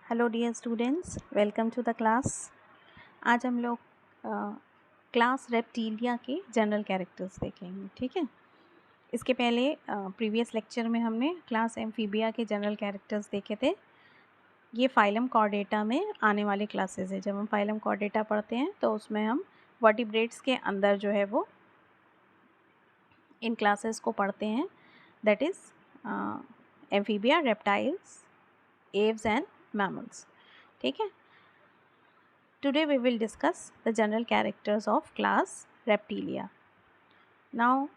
Hello dear students, welcome to the class. आज हम लोग क्लास रेप्टिलिया के जनरल कैरेक्टर्स देखेंगे। ठीक है, इसके पहले प्रीवियस लेक्चर में हमने क्लास एम्फीबिया के जनरल कैरेक्टर्स देखे थे। ये फाइलम कॉर्डेटा में आने वाले क्लासेस है। जब हम फाइलम कॉर्डेटा पढ़ते हैं तो उसमें हम वर्टिब्रेट्स के अंदर जो है वो इन क्लासेस को पढ़ते हैं, that is amphibia, reptiles, Aves and mammals. ठीक है, today we will discuss the general characters of class Reptilia. Now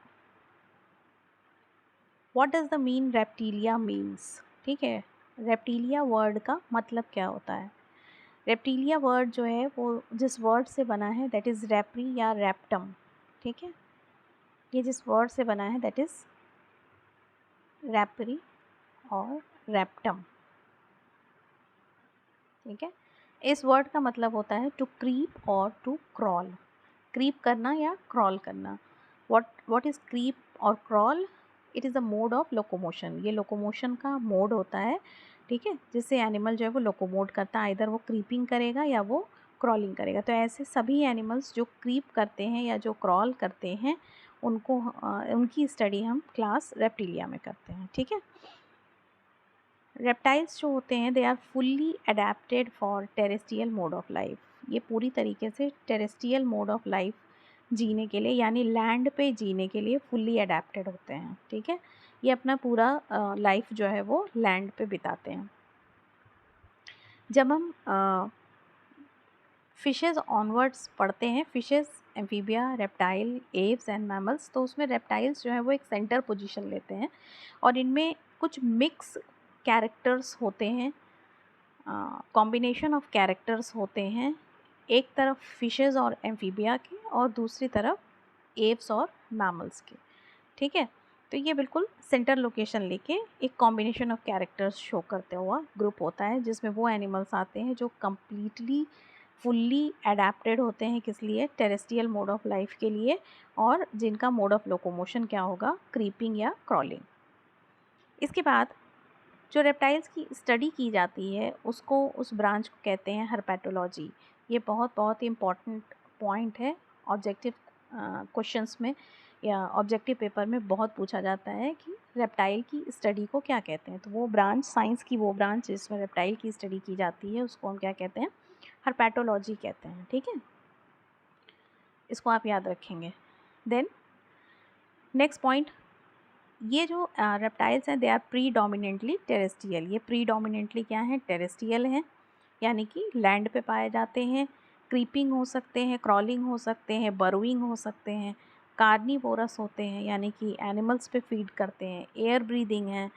what does the mean Reptilia means? ठीक है, Reptilia वर्ड का मतलब क्या होता है? Reptilia वर्ड जो है वो जिस वर्ड से बना है दैट इज़ रेप्री या रेप्टम। ठीक है, ये जिस वर्ड से बना है दैट इज़ रेप्री और रेप्टम। ठीक है, इस वर्ड का मतलब होता है टू क्रीप और टू क्रॉल। क्रीप करना या क्रॉल करना। व्हाट इज़ क्रीप और crawl? It is a mode of locomotion. ये लोकोमोशन का मोड होता है, ठीक है, जिससे एनिमल जो है वो लोकोमोट करता है। आइदर वो क्रीपिंग करेगा या वो क्रॉलिंग करेगा। तो ऐसे सभी एनिमल्स जो क्रीप करते हैं या जो क्रॉल करते हैं उनको उनकी स्टडी हम क्लास रेप्टिलिया में करते हैं। ठीक है, रेप्टाइल्स जो होते हैं they are fully adapted for terrestrial mode of life. ये पूरी तरीके से टेरेस्ट्रियल मोड ऑफ लाइफ जीने के लिए यानी लैंड पे जीने के लिए फुल्ली अडेप्टेड होते हैं। ठीक है, ये अपना पूरा लाइफ जो है वो लैंड पे बिताते हैं। जब हम फिशेस ऑनवर्ड्स पढ़ते हैं, fishes, amphibia, reptile, Aves and mammals, तो उसमें रेप्टाइल्स जो है वो एक सेंटर पोजीशन लेते हैं और इनमें कुछ मिक्स कैरेक्टर्स होते हैं, कॉम्बिनेशन ऑफ कैरेक्टर्स होते हैं। एक तरफ फिशेस और एम्फीबिया के और दूसरी तरफ एव्स और मैमल्स के। ठीक है, तो ये बिल्कुल सेंटर लोकेशन लेके एक कॉम्बिनेशन ऑफ कैरेक्टर्स शो करते हुआ ग्रुप होता है, जिसमें वो एनिमल्स आते हैं जो कम्प्लीटली फुल्ली अडेप्टेड होते हैं किस लिए? टेरेस्ट्रियल मोड ऑफ लाइफ के लिए, और जिनका मोड ऑफ लोकोमोशन क्या होगा? क्रीपिंग या क्रॉलिंग। इसके बाद जो रेप्टाइल्स की स्टडी की जाती है उसको, उस ब्रांच को कहते हैं हर्पेटोलॉजी। ये बहुत ही इम्पॉर्टेंट पॉइंट है। ऑब्जेक्टिव क्वेश्चंस में या ऑब्जेक्टिव पेपर में बहुत पूछा जाता है कि रेप्टाइल की स्टडी को क्या कहते हैं। तो वो ब्रांच, साइंस की वो ब्रांच जिसमें रेप्टाइल की स्टडी की जाती है उसको हम क्या कहते हैं? हर्पेटोलॉजी कहते हैं। ठीक है, इसको आप याद रखेंगे। देन नेक्स्ट पॉइंट, ये जो रेप्टाइल्स हैं दे आर प्रीडोमिनेंटली टेरेस्ट्रियल। ये प्रीडोमिनेंटली क्या है? टेरेस्ट्रियल हैं, यानी कि लैंड पे पाए जाते हैं। क्रीपिंग हो सकते हैं, क्रॉलिंग हो सकते हैं, बरोइंग हो सकते हैं, कार्निवोरस होते हैं यानी कि एनिमल्स पे फीड करते हैं, एयर ब्रीदिंग है,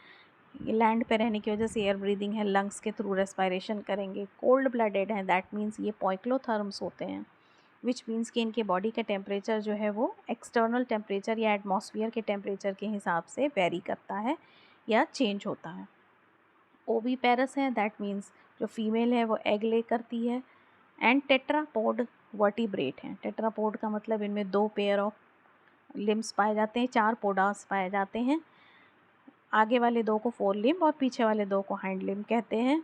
लैंड पे रहने की वजह से एयर ब्रीदिंग है, लंग्स के थ्रू रेस्पिरेशन करेंगे, कोल्ड ब्लडेड हैं, दैट मीन्स ये पॉइक्लोथर्म्स होते हैं, विच मीन्स कि इनके बॉडी का टेम्परेचर जो है वो एक्सटर्नल टेम्परेचर या एटमॉस्फेयर के टेम्परेचर के हिसाब से वेरी करता है या चेंज होता है। ओवीपेरस हैं, दैट मीन्स जो फीमेल है वो एग ले करती है। एंड टेट्रापोड वर्टिब्रेट हैं। टेट्रापोड का मतलब इनमें 2 पेयर ऑफ लिम्स पाए जाते हैं, 4 पोडास पाए जाते हैं। आगे वाले 2 को फोर लिम्ब और पीछे वाले 2 को हाइंड लिम्ब कहते हैं।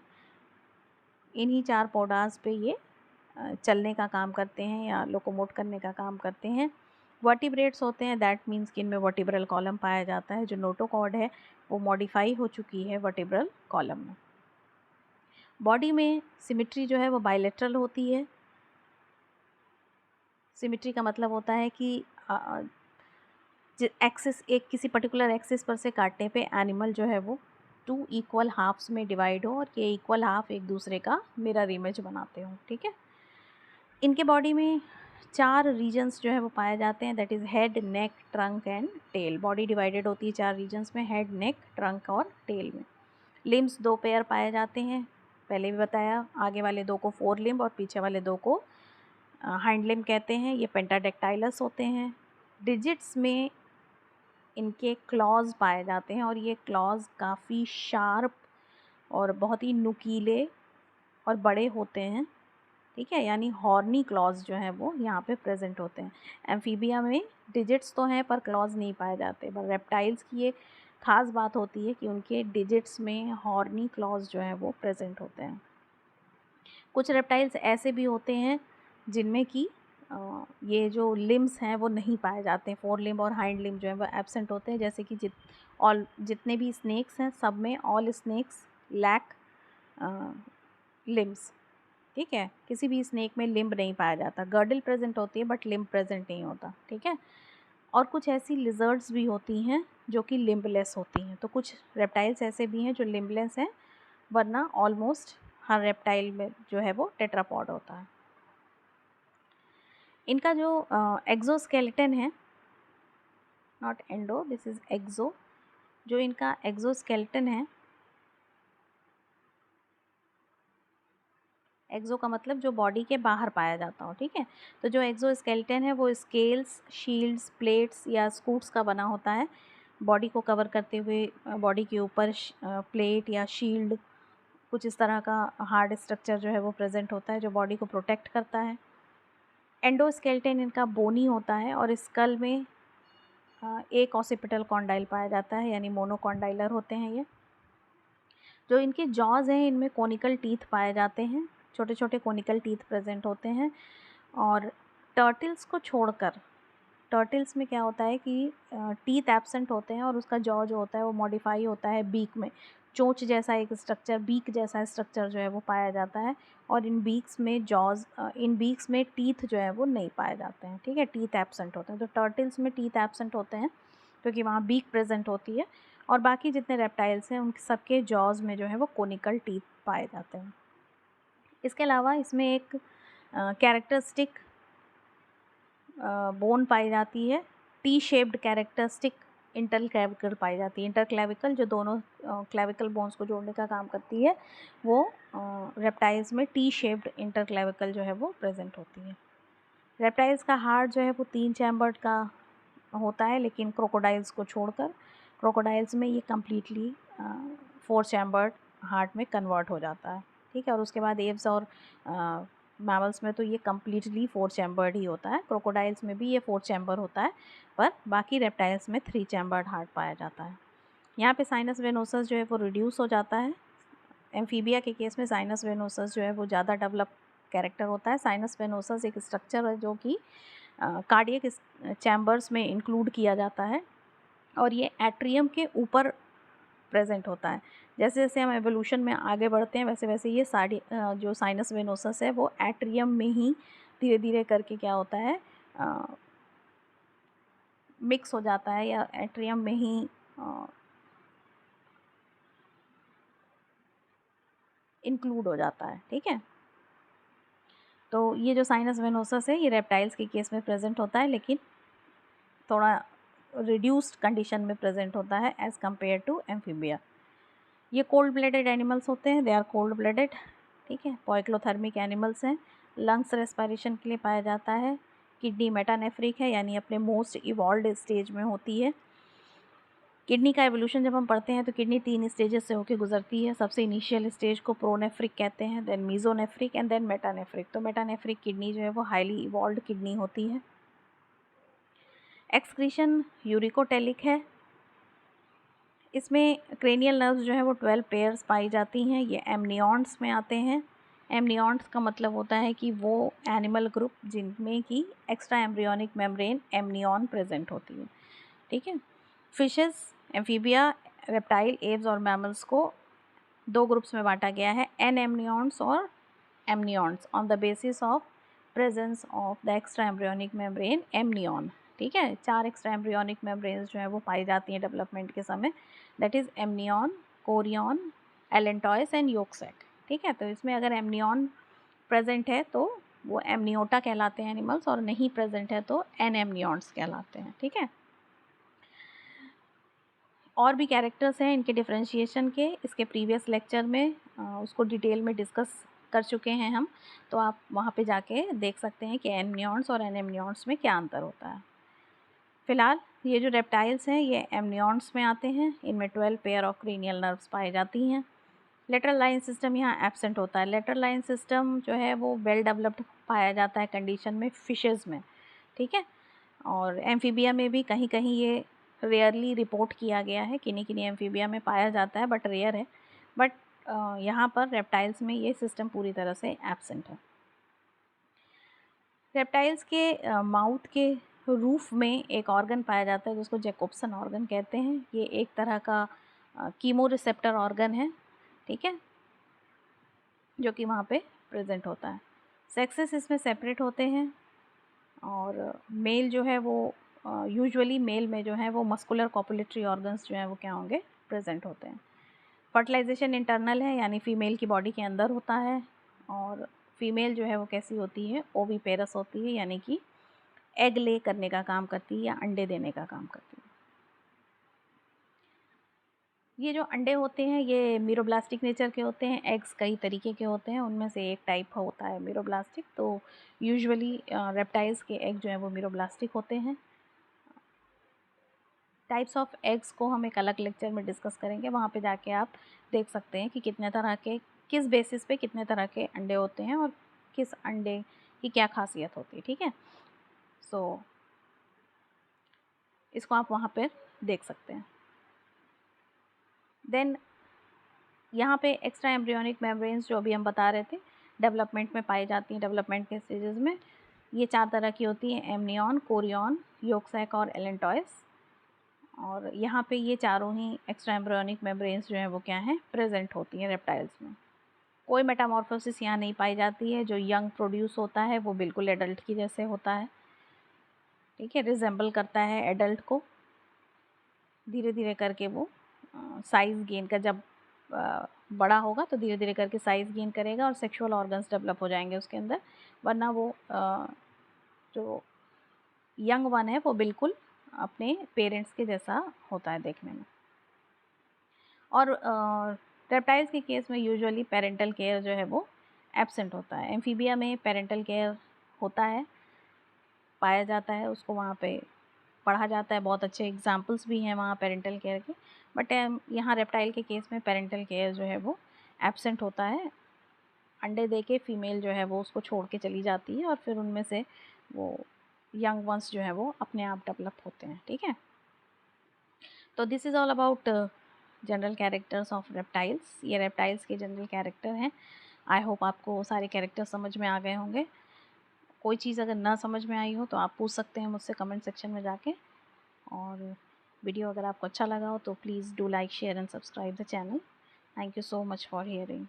इन्हीं 4 पोडास पे ये चलने का काम करते हैं या लोकोमोट करने का काम करते हैं। वर्टिब्रेट्स होते हैं, दैट मीन्स कि इनमें वर्टिब्रल कॉलम पाया जाता है। जो नोटोकॉर्ड है वो मॉडिफाई हो चुकी है वर्टिब्रल कॉलम में। बॉडी में सिमिट्री जो है वो बायलेटरल होती है। सिमिट्री का मतलब होता है कि एक्सिस, एक किसी पर्टिकुलर एक्सिस पर से काटने पे एनिमल जो है वो 2 इक्वल हाफ्स में डिवाइड हो और ये इक्वल हाफ एक दूसरे का मिरर इमेज बनाते हो। ठीक है, इनके बॉडी में 4 रीजन्स जो है वो पाए जाते हैं, that is head, neck, trunk and tail. Body divided होती है 4 रीजन्स में, हेड, नेक, ट्रंक और टेल में। लिम्स 2 पेयर पाए जाते हैं, पहले भी बताया। आगे वाले 2 को फोर लिम्ब और पीछे वाले 2 को हाइंड लिम्ब कहते हैं। ये पेंटाडेक्टाइलस होते हैं। डिजिट्स में इनके क्लॉज पाए जाते हैं और ये क्लॉज काफ़ी शार्प और बहुत ही नुकीले और बड़े होते हैं। ठीक है, यानी हॉर्नी क्लॉज जो हैं वो यहाँ पे प्रेजेंट होते हैं। एम्फीबिया में डिजिट्स तो हैं पर क्लॉज नहीं पाए जाते, पर रेप्टाइल्स की ये ख़ास बात होती है कि उनके डिजिट्स में हॉर्नी क्लॉज जो हैं वो प्रेजेंट होते हैं। कुछ रेप्टाइल्स ऐसे भी होते हैं जिनमें कि ये जो लिम्स हैं वो नहीं पाए जाते हैं, फोर लिम्ब और हाइंड लिम्ब जो है वो एब्सेंट होते हैं, जैसे कि जितने भी स्नेक्स हैं सब में ऑल स्नेक्स लैक लिम्स। ठीक है, किसी भी स्नेक में लिम्ब नहीं पाया जाता, गर्डल प्रेजेंट होती है बट लिम्ब प्रेजेंट नहीं होता। ठीक है, और कुछ ऐसी लिजर्ड्स भी होती हैं जो कि लिम्बलेस होती हैं। तो कुछ रेप्टाइल्स ऐसे भी हैं जो लिम्बलेस हैं, वरना ऑलमोस्ट हर रेप्टाइल में जो है वो टेट्रापॉड होता है। इनका जो एक्सोस्केलेटन है, नॉट एंडो, दिस इज एक्सो, जो इनका एक्सोस्केलेटन है, एक्सो का मतलब जो बॉडी के बाहर पाया जाता हो। ठीक है, तो जो एक्सोस्केलेटन है वो स्केल्स, शील्ड्स, प्लेट्स या स्कूट्स का बना होता है। बॉडी को कवर करते हुए बॉडी के ऊपर प्लेट या शील्ड, कुछ इस तरह का हार्ड स्ट्रक्चर जो है वो प्रेजेंट होता है जो बॉडी को प्रोटेक्ट करता है। एंडोस्केलेटन इनका बोनी होता है और स्कल में एक ऑसिपिटल कॉन्डाइल पाया जाता है, यानी मोनोकॉन्डाइलर होते हैं ये। जो इनके जॉज हैं इनमें कोनिकल टीथ पाए जाते हैं, छोटे छोटे कोनिकल टीथ प्रेजेंट होते हैं। और टर्टल्स को छोड़कर, टर्टल्स में क्या होता है कि टीथ एब्सेंट होते हैं और उसका जॉ जो होता है वो मॉडिफाई होता है बीक में, चोंच जैसा एक स्ट्रक्चर, बीक जैसा स्ट्रक्चर जो है वो पाया जाता है। और इन बीक्स में इन बीक्स में टीथ जो है वो नहीं पाए जाते हैं। ठीक है, टीथ एब्सेंट होते हैं। तो टर्टल्स में टीथ एब्सेंट होते हैं क्योंकि वहाँ बीक प्रेजेंट होती है, और बाकी जितने रेप्टाइल्स हैं उन सबके जॉज में जो है वो कोनिकल टीथ पाए जाते हैं। इसके अलावा इसमें एक कैरेक्टरिस्टिक बोन पाई जाती है, टी शेप्ड कैरेक्टरिस्टिक इंटरक्लेविकल पाई जाती है। इंटरक्लेविकल जो दोनों क्लेविकल बोन्स को जोड़ने का काम करती है, वो रेप्टाइल्स में टी शेप्ड इंटरक्लेविकल जो है वो प्रेजेंट होती है। रेप्टाइल्स का हार्ट जो है वो 3 चैम्बर्ड का होता है, लेकिन क्रोकोडाइल्स को छोड़कर क्रोकोडाइल्स में ये कम्प्लीटली 4 चैम्बर्ड हार्ट में कन्वर्ट हो जाता है। ठीक है, और उसके बाद एव्स और मैमल्स में तो ये कम्प्लीटली 4 चैम्बर्ड ही होता है। क्रोकोडाइल्स में भी ये 4 चैम्बर होता है, पर बाकी रेप्टाइल्स में 3 चैम्बर्ड हार्ट पाया जाता है। यहाँ पे साइनस वेनोसस जो है वो रिड्यूस हो जाता है। एम्फीबिया के केस में साइनस वेनोसस जो है वो ज़्यादा डेवलप कैरेक्टर होता है। साइनस वेनोसस एक स्ट्रक्चर है जो कि कार्डियक चैम्बर्स में इंक्लूड किया जाता है, और ये एट्रियम के ऊपर प्रेजेंट होता है। जैसे जैसे हम एवोल्यूशन में आगे बढ़ते हैं वैसे वैसे ये जो साइनस वेनोसस है वो एट्रियम में ही धीरे धीरे करके क्या होता है, मिक्स हो जाता है, या एट्रियम में ही इंक्लूड हो जाता है। ठीक है, तो ये जो साइनस वेनोसस है ये रेप्टाइल्स के केस में प्रेजेंट होता है, लेकिन थोड़ा रिड्यूस्ड कंडीशन में प्रेजेंट होता है एज़ कम्पेयर टू एम्फीबिया। ये कोल्ड ब्लडेड एनिमल्स होते हैं, दे आर कोल्ड ब्लडेड। ठीक है, पॉइक्लोथर्मिक एनिमल्स हैं। लंग्स रेस्पिरेशन के लिए पाया जाता है। किडनी मेटानेफ्रिक है, यानी अपने मोस्ट इवॉल्व्ड स्टेज में होती है। किडनी का एवोल्यूशन जब हम पढ़ते हैं तो किडनी 3 स्टेजेस से होकर गुजरती है। सबसे इनिशियल स्टेज को प्रोनेफ्रिक कहते हैं, then mesonephric and then metanephric. तो मेटानेफ्रिक किडनी जो है वो हाईली इवॉल्व्ड किडनी होती है। एक्सक्रीशन यूरिकोटेलिक है। इसमें क्रेनियल नर्व्स जो है वो 12 पेयर्स पाई जाती हैं। ये एमनियॉन्स में आते हैं। एमनियॉन्स का मतलब होता है कि वो एनिमल ग्रुप जिनमें कि extra embryonic membrane amnion present होती है। ठीक है, फिशेस, एम्फीबिया, रेप्टाइल, एव्स और मैमल्स को 2 ग्रुप्स में बांटा गया है, एनेमनियॉन्स और amnions, on the basis of presence of the extra embryonic membrane amnion. ठीक है, 4 एक्स्ट्रा एम्ब्रियोनिक मेम्ब्रेन्स जो है वो पाई जाती हैं डेवलपमेंट के समय, that is amnion, chorion, allantois and yolk sac. ठीक है, तो इसमें अगर एमनियॉन प्रेजेंट है तो वो एमनियोटा कहलाते हैं एनिमल्स, और नहीं प्रेजेंट है तो एनेमनियॉन्स कहलाते हैं। ठीक है, और भी कैरेक्टर्स हैं इनके डिफरेंशिएशन के, इसके प्रीवियस लेक्चर में उसको डिटेल में डिस्कस कर चुके हैं हम, तो आप वहाँ पे जाके देख सकते हैं कि एमनियॉन्स और एनेमनियॉन्स में क्या अंतर होता है। फिलहाल ये जो रेप्टाइल्स हैं ये एमनियॉन्स में आते हैं। इनमें 12 पेयर ऑफ क्रेनियल नर्व्स पाई जाती हैं। लेटरल लाइन सिस्टम यहाँ एब्सेंट होता है। लेटरल लाइन सिस्टम जो है वो वेल डेवलप्ड पाया जाता है कंडीशन में फिशेज़ में। ठीक है, और एम्फीबिया में भी कहीं कहीं ये रेयरली रिपोर्ट किया गया है, किन्हीं किन्हीं एम्फीबिया में पाया जाता है बट रेयर है। बट यहाँ पर रेप्टाइल्स में ये सिस्टम पूरी तरह से एब्सेंट है। रेप्टाइल्स के माउथ के रूफ में एक ऑर्गन पाया जाता है जिसको जैकोब्सन ऑर्गन कहते हैं। ये एक तरह का कीमो रिसेप्टर ऑर्गन है, ठीक है, जो कि वहाँ पे प्रेजेंट होता है। सेक्सेस इसमें सेपरेट होते हैं और मेल जो है वो यूजुअली मेल में जो है वो मस्कुलर कॉपुलेटरी ऑर्गन्स जो हैं वो क्या होंगे, प्रेजेंट होते हैं। फर्टिलाइजेशन इंटरनल है, यानी फीमेल की बॉडी के अंदर होता है। और फीमेल जो है वो कैसी होती है, ओवीपेरस होती है, यानी कि एग ले करने का काम करती है या अंडे देने का काम करती है। ये जो अंडे होते हैं ये मीरोब्लास्टिक नेचर के होते हैं। एग्स कई तरीके के होते हैं, उनमें से एक टाइप होता है मीरोब्लास्टिक। तो यूजुअली रेप्टाइल्स के एग जो है वो मीरोब्लास्टिक होते हैं। टाइप्स ऑफ एग्स को हम एक अलग लेक्चर में डिस्कस करेंगे, वहाँ पे जाके आप देख सकते हैं कि कितने तरह के, किस बेसिस पे कितने तरह के अंडे होते हैं और किस अंडे की क्या खासियत होती है, ठीक है। सो इसको आप वहाँ पे देख सकते हैं। देन यहाँ पे एक्स्ट्रा एम्ब्रियोनिक मेम्ब्रेन्स जो अभी हम बता रहे थे डेवलपमेंट में पाई जाती हैं, डेवलपमेंट के स्टेजेस में। ये 4 तरह की होती हैं, एमनियन, कोरियन, यॉक सैक और एलेंटॉयस। और यहाँ पे ये चारों ही एक्स्ट्रा एम्ब्रियोनिक मेम्ब्रेन्स जो हैं वो क्या हैं, प्रेजेंट होती हैं रेप्टाइल्स में। कोई मेटामॉर्फोसिस यहाँ नहीं पाई जाती है। जो यंग प्रोड्यूस होता है वो बिल्कुल एडल्ट की जैसे होता है, ठीक है, रिजेंबल करता है एडल्ट को। धीरे धीरे करके वो साइज़ गेन कर, जब बड़ा होगा तो धीरे धीरे करके साइज़ गेन करेगा और सेक्सुअल ऑर्गन्स डेवलप हो जाएंगे उसके अंदर। वरना वो जो यंग वन है वो बिल्कुल अपने पेरेंट्स के जैसा होता है देखने में। और रेप्टाइल्स के केस में यूजुअली पेरेंटल केयर जो है वो एब्सेंट होता है। एम्फीबिया में पेरेंटल केयर होता है, पाया जाता है, उसको वहाँ पे पढ़ा जाता है। बहुत अच्छे एग्जाम्पल्स भी हैं वहाँ पेरेंटल केयर के। बट यहाँ रेप्टाइल के केस में पेरेंटल केयर जो है वो एब्सेंट होता है। अंडे दे के फीमेल जो है वो उसको छोड़ के चली जाती है और फिर उनमें से वो यंग वंस जो है वो अपने आप डेवलप होते हैं, ठीक है। तो this is all about general characters of reptiles. ये रेप्टाइल्स के जनरल कैरेक्टर हैं। आई होप आपको सारे कैरेक्टर समझ में आ गए होंगे। कोई चीज़ अगर ना समझ में आई हो तो आप पूछ सकते हैं मुझसे कमेंट सेक्शन में जाके। और वीडियो अगर आपको अच्छा लगा हो तो please do like, share and subscribe the channel. Thank you so much for hearing.